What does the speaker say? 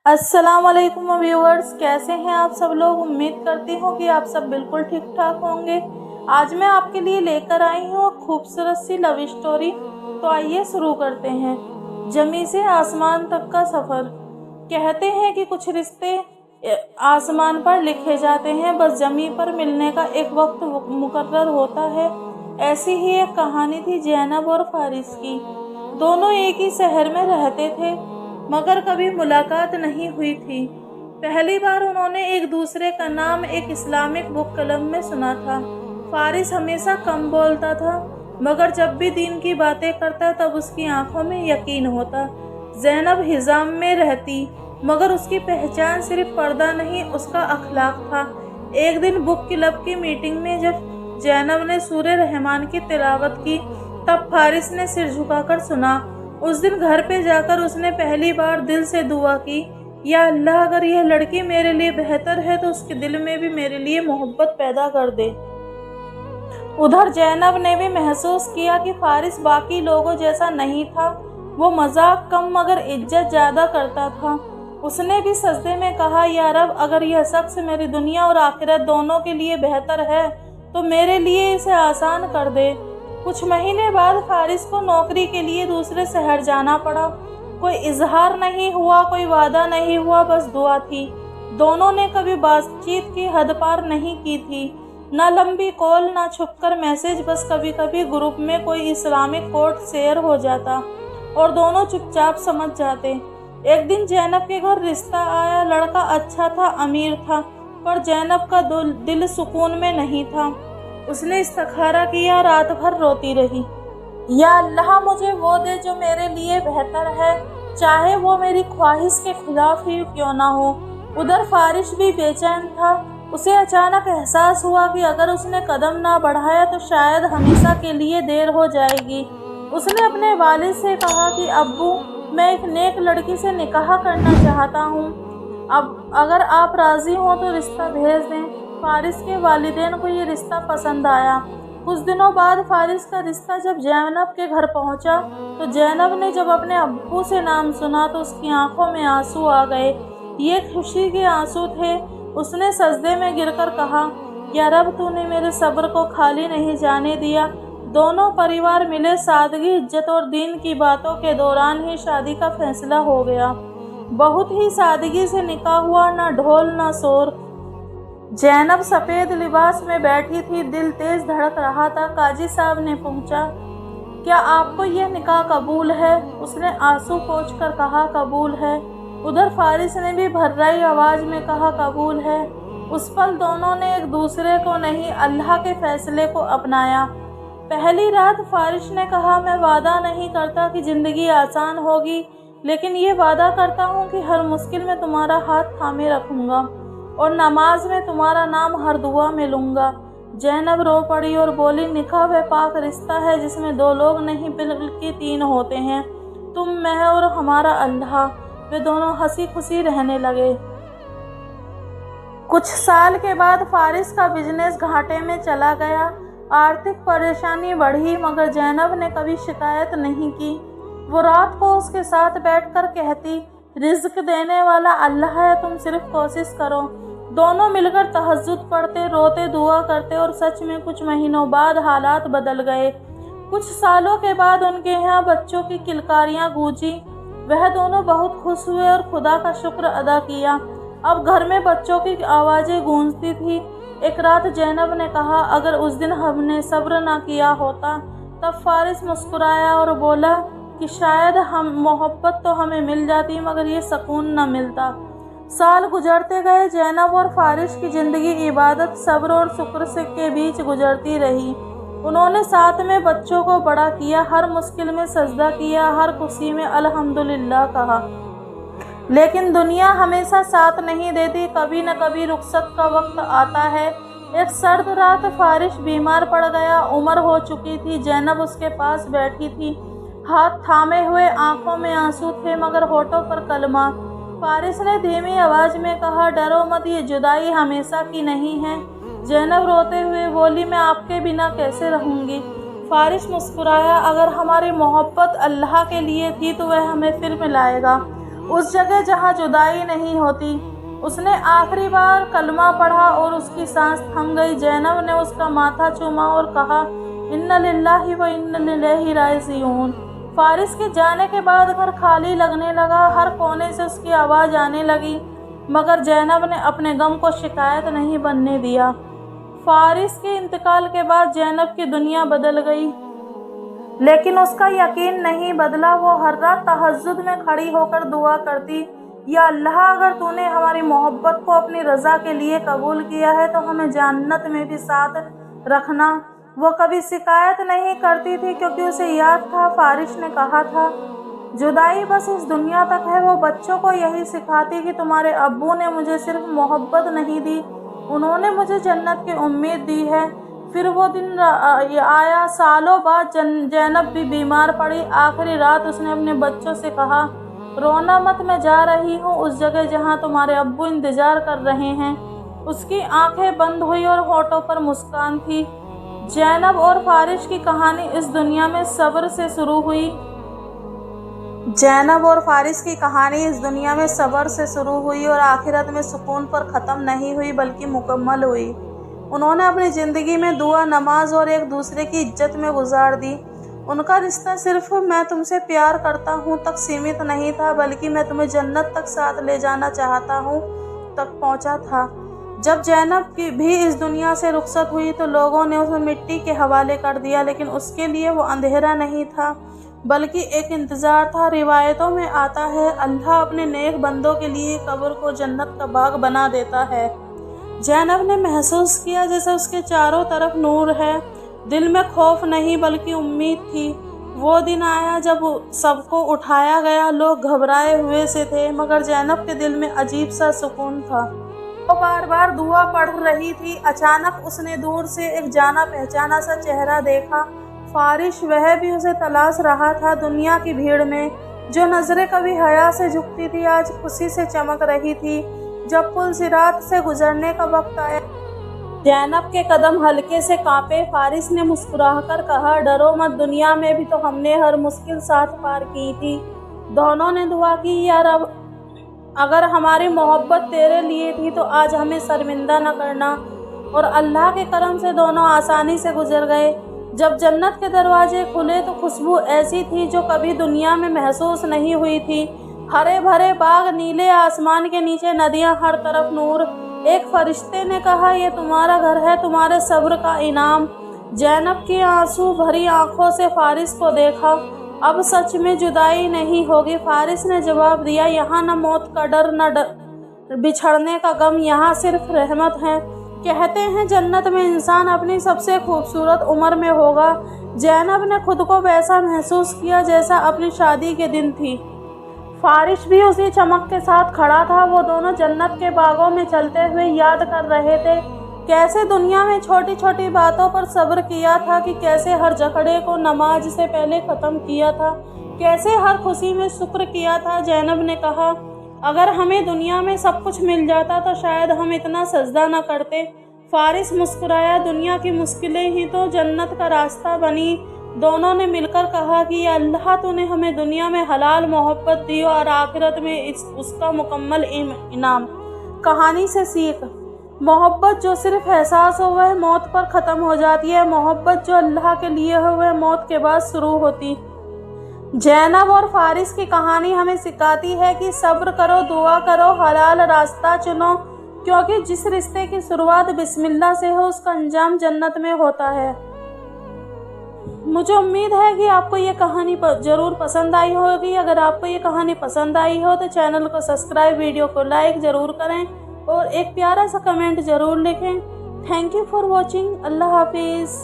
अस्सलाम वालेकुम व्यूअर्स, कैसे हैं आप सब लोग। उम्मीद करती हूँ कि आप सब बिल्कुल ठीक ठाक होंगे। आज मैं आपके लिए लेकर आई हूँ खूबसूरत सी लव स्टोरी। तो आइए शुरू करते हैं। जमी से आसमान तक का सफ़र। कहते हैं कि कुछ रिश्ते आसमान पर लिखे जाते हैं, बस जमी पर मिलने का एक वक्त मुकर्रर होता है। ऐसी ही एक कहानी थी जैनब और फारिस की। दोनों एक ही शहर में रहते थे, मगर कभी मुलाकात नहीं हुई थी। पहली बार उन्होंने एक दूसरे का नाम एक इस्लामिक बुक कलम में सुना था। फारिस हमेशा कम बोलता था, मगर जब भी दीन की बातें करता तब उसकी आंखों में यकीन होता। जैनब हिजाम में रहती, मगर उसकी पहचान सिर्फ पर्दा नहीं, उसका अखलाक था। एक दिन बुक क्लब की मीटिंग में जब जैनब ने सूरे रहमान की तिलावत की, तब फारिस ने सिर झुकाकर सुना। उस दिन घर पे जाकर उसने पहली बार दिल से दुआ की, या अल्लाह, अगर यह लड़की मेरे लिए बेहतर है तो उसके दिल में भी मेरे लिए मोहब्बत पैदा कर दे। उधर जैनब ने भी महसूस किया कि फारिस बाकी लोगों जैसा नहीं था। वो मजाक कम मगर इज्जत ज़्यादा करता था। उसने भी सजदे में कहा, या रब, अगर यह शख्स मेरी दुनिया और आखिरत दोनों के लिए बेहतर है तो मेरे लिए इसे आसान कर दे। कुछ महीने बाद फारिस को नौकरी के लिए दूसरे शहर जाना पड़ा। कोई इजहार नहीं हुआ, कोई वादा नहीं हुआ, बस दुआ थी। दोनों ने कभी बातचीत की हद पार नहीं की थी, न लंबी कॉल न छुपकर मैसेज, बस कभी कभी ग्रुप में कोई इस्लामिक कोट शेयर हो जाता और दोनों चुपचाप समझ जाते। एक दिन जैनब के घर रिश्ता आया। लड़का अच्छा था, अमीर था, पर जैनब का दिल सुकून में नहीं था। उसने इस्तिखारा किया, रात भर रोती रही, या अल्लाह, मुझे वो दे जो मेरे लिए बेहतर है, चाहे वो मेरी ख्वाहिश के खिलाफ ही क्यों ना हो। उधर फारिस भी बेचैन था। उसे अचानक एहसास हुआ कि अगर उसने कदम ना बढ़ाया तो शायद हमेशा के लिए देर हो जाएगी। उसने अपने वालिद से कहा कि अब्बू, मैं एक नेक लड़की से निकाह करना चाहता हूँ। अब अगर आप राज़ी हों तो रिश्ता भेज दें। फारिस के वालिदैन को ये रिश्ता पसंद आया। कुछ दिनों बाद फारिस का रिश्ता जब जैनब के घर पहुंचा, तो जैनब ने जब अपने अब्बू से नाम सुना तो उसकी आंखों में आंसू आ गए। ये खुशी के आंसू थे। उसने सजदे में गिरकर कहा, या रब, तूने मेरे सब्र को खाली नहीं जाने दिया। दोनों परिवार मिले। सादगी, इज्जत और दीन की बातों के दौरान ही शादी का फैसला हो गया। बहुत ही सादगी से निकाह हुआ, न ढोल न शोर। जैनब सफ़ेद लिबास में बैठी थी, दिल तेज धड़क रहा था। काजी साहब ने पूछा, क्या आपको यह निकाह कबूल है? उसने आंसू पोंछकर कहा, कबूल है। उधर फारिस ने भी भर्राई आवाज़ में कहा, कबूल है। उस पल दोनों ने एक दूसरे को नहीं, अल्लाह के फैसले को अपनाया। पहली रात फारिस ने कहा, मैं वादा नहीं करता कि ज़िंदगी आसान होगी, लेकिन ये वादा करता हूँ कि हर मुश्किल में तुम्हारा हाथ थामे रखूँगा और नमाज में तुम्हारा नाम हर दुआ में लूँगा। जैनब रो पड़ी और बोली, निकाह वह पाक रिश्ता है जिसमें दो लोग नहीं बल्कि तीन होते हैं, तुम, मैं और हमारा अल्लाह। वे दोनों हंसी खुशी रहने लगे। कुछ साल के बाद फारिस का बिजनेस घाटे में चला गया। आर्थिक परेशानी बढ़ी, मगर जैनब ने कभी शिकायत नहीं की। वो रात को उसके साथ बैठकर कहती, रिज़्क देने वाला अल्लाह है, तुम सिर्फ कोशिश करो। दोनों मिलकर तहज्जुद पढ़ते, रोते, दुआ करते और सच में कुछ महीनों बाद हालात बदल गए। कुछ सालों के बाद उनके यहाँ बच्चों की किलकारियाँ गूंजी। वह दोनों बहुत खुश हुए और खुदा का शुक्र अदा किया। अब घर में बच्चों की आवाज़ें गूंजती थी। एक रात जैनब ने कहा, अगर उस दिन हमने सब्र ना किया होता। तब फारिस मुस्कुराया और बोला कि शायद हम मोहब्बत तो हमें मिल जाती, मगर ये सुकून न मिलता। साल गुजरते गए। जैनब और फारिस की ज़िंदगी इबादत, सब्र और शुक्र से के बीच गुजरती रही। उन्होंने साथ में बच्चों को बड़ा किया, हर मुश्किल में सजदा किया, हर खुशी में अल्हम्दुलिल्लाह कहा। लेकिन दुनिया हमेशा साथ नहीं देती। कभी न कभी रुखसत का वक्त आता है। एक सर्द रात फारिस बीमार पड़ गया। उम्र हो चुकी थी। जैनब उसके पास बैठी थी, हाथ थामे हुए, आंखों में आंसू थे मगर होठों पर कलमा। फारिस ने धीमी आवाज़ में कहा, डरो मत, ये जुदाई हमेशा की नहीं है। जैनब रोते हुए बोली, मैं आपके बिना कैसे रहूँगी। फारिस मुस्कुराया, अगर हमारी मोहब्बत अल्लाह के लिए थी तो वह हमें फिर मिलाएगा। उस जगह जहाँ जुदाई नहीं होती। उसने आखिरी बार कलमा पढ़ा और उसकी सांस थम गई। ज़ैनब ने उसका माथा चूमा और कहा, इन्ना लिल्लाहि व इन्ना इलैहि राजिऊन। फारिस के जाने के बाद घर खाली लगने लगा। हर कोने से उसकी आवाज़ आने लगी, मगर ज़ैनब ने अपने गम को शिकायत नहीं बनने दिया। फारिस के इंतकाल के बाद ज़ैनब की दुनिया बदल गई, लेकिन उसका यकीन नहीं बदला। वो हर रात तहज्जुद में खड़ी होकर दुआ करती, या अल्लाह, अगर तूने हमारी मोहब्बत को अपनी रज़ा के लिए कबूल किया है तो हमें जन्नत में भी साथ रखना। वो कभी शिकायत नहीं करती थी, क्योंकि उसे याद था फारिस ने कहा था, जुदाई बस इस दुनिया तक है। वो बच्चों को यही सिखाती कि तुम्हारे अब्बू ने मुझे सिर्फ मोहब्बत नहीं दी, उन्होंने मुझे जन्नत की उम्मीद दी है। फिर वो दिन आया। सालों बाद ज़ैनब भी बीमार पड़ी। आखिरी रात उसने अपने बच्चों से कहा, रोना मत, मैं जा रही हूँ उस जगह जहाँ तुम्हारे अब्बू इंतज़ार कर रहे हैं। उसकी आंखें बंद हुई और होठों पर मुस्कान थी। ज़ैनब और फारिस की कहानी इस दुनिया में सब्र से शुरू हुई। ज़ैनब और फारिस की कहानी इस दुनिया में सब्र से शुरू हुई और आखिरत में सुकून पर ख़त्म नहीं हुई, बल्कि मुकम्मल हुई। उन्होंने अपनी ज़िंदगी में दुआ, नमाज और एक दूसरे की इज्जत में गुजार दी। उनका रिश्ता सिर्फ मैं तुमसे प्यार करता हूँ तक सीमित नहीं था, बल्कि मैं तुम्हें जन्नत तक साथ ले जाना चाहता हूँ तक पहुँचा था। जब ज़ैनब की भी इस दुनिया से रुखसत हुई तो लोगों ने उसे मिट्टी के हवाले कर दिया, लेकिन उसके लिए वो अंधेरा नहीं था, बल्कि एक इंतज़ार था। रिवायतों में आता है, अल्लाह अपने नेक बंदों के लिए कब्र को जन्नत का बाग बना देता है। ज़ैनब ने महसूस किया जैसे उसके चारों तरफ नूर है। दिल में खौफ नहीं, बल्कि उम्मीद थी। वो दिन आया जब सबको उठाया गया। लोग घबराए हुए से थे, मगर ज़ैनब के दिल में अजीब सा सुकून था। वो बार बार दुआ पढ़ रही थी। अचानक उसने दूर से एक जाना पहचाना सा चेहरा देखा। फारिस, वह भी उसे तलाश रहा था। दुनिया की भीड़ में जो नज़रें कभी हया से झुकती थी, आज खुशी से चमक रही थी। जब पुल सिरात से गुजरने का वक्त आया, ज़ैनब के कदम हल्के से कांपे। फारिस ने मुस्कुराकर कहा, डरो मत, दुनिया में भी तो हमने हर मुश्किल साथ पार की थी। दोनों ने दुआ की, यार अब अगर हमारी मोहब्बत तेरे लिए थी तो आज हमें शर्मिंदा न करना। और अल्लाह के करम से दोनों आसानी से गुजर गए। जब जन्नत के दरवाजे खुले तो खुशबू ऐसी थी जो कभी दुनिया में महसूस नहीं हुई थी। हरे भरे बाग, नीले आसमान के नीचे नदियां, हर तरफ नूर। एक फरिश्ते ने कहा, ये तुम्हारा घर है, तुम्हारे सब्र का इनाम। ज़ैनब की आंसू भरी आंखों से फारिस को देखा। अब सच में जुदाई नहीं होगी। फारिस ने जवाब दिया, यहाँ न मौत का डर, न बिछड़ने का गम, यहाँ सिर्फ रहमत है। कहते हैं जन्नत में इंसान अपनी सबसे खूबसूरत उम्र में होगा। ज़ैनब ने खुद को वैसा महसूस किया जैसा अपनी शादी के दिन थी। फारिस भी उसी चमक के साथ खड़ा था। वो दोनों जन्नत के बागों में चलते हुए याद कर रहे थे, कैसे दुनिया में छोटी छोटी बातों पर सब्र किया था, कि कैसे हर झगड़े को नमाज से पहले ख़त्म किया था, कैसे हर खुशी में शुक्र किया था। ज़ैनब ने कहा, अगर हमें दुनिया में सब कुछ मिल जाता तो शायद हम इतना सजदा न करते। फारिस मुस्कुराया, दुनिया की मुश्किलें ही तो जन्नत का रास्ता बनी। दोनों ने मिलकर कहा कि अल्लाह, तूने हमें दुनिया में हलाल मोहब्बत दी और आखिरत में उसका मुकम्मल इनाम। कहानी से सीख, मोहब्बत जो सिर्फ एहसास हो वह मौत पर ख़त्म हो जाती है। मोहब्बत जो अल्लाह के लिए हो वह मौत के बाद शुरू होती। ज़ैनब और फारिस की कहानी हमें सिखाती है कि सब्र करो, दुआ करो, हलाल रास्ता चुनो, क्योंकि जिस रिश्ते की शुरुआत बिस्मिल्लाह से हो उसका अंजाम जन्नत में होता है। मुझे उम्मीद है कि आपको ये कहानी ज़रूर पसंद आई होगी। अगर आपको ये कहानी पसंद आई हो तो चैनल को सब्सक्राइब, वीडियो को लाइक ज़रूर करें और एक प्यारा सा कमेंट ज़रूर लिखें। Thank you for watching. अल्लाह हाफिज़।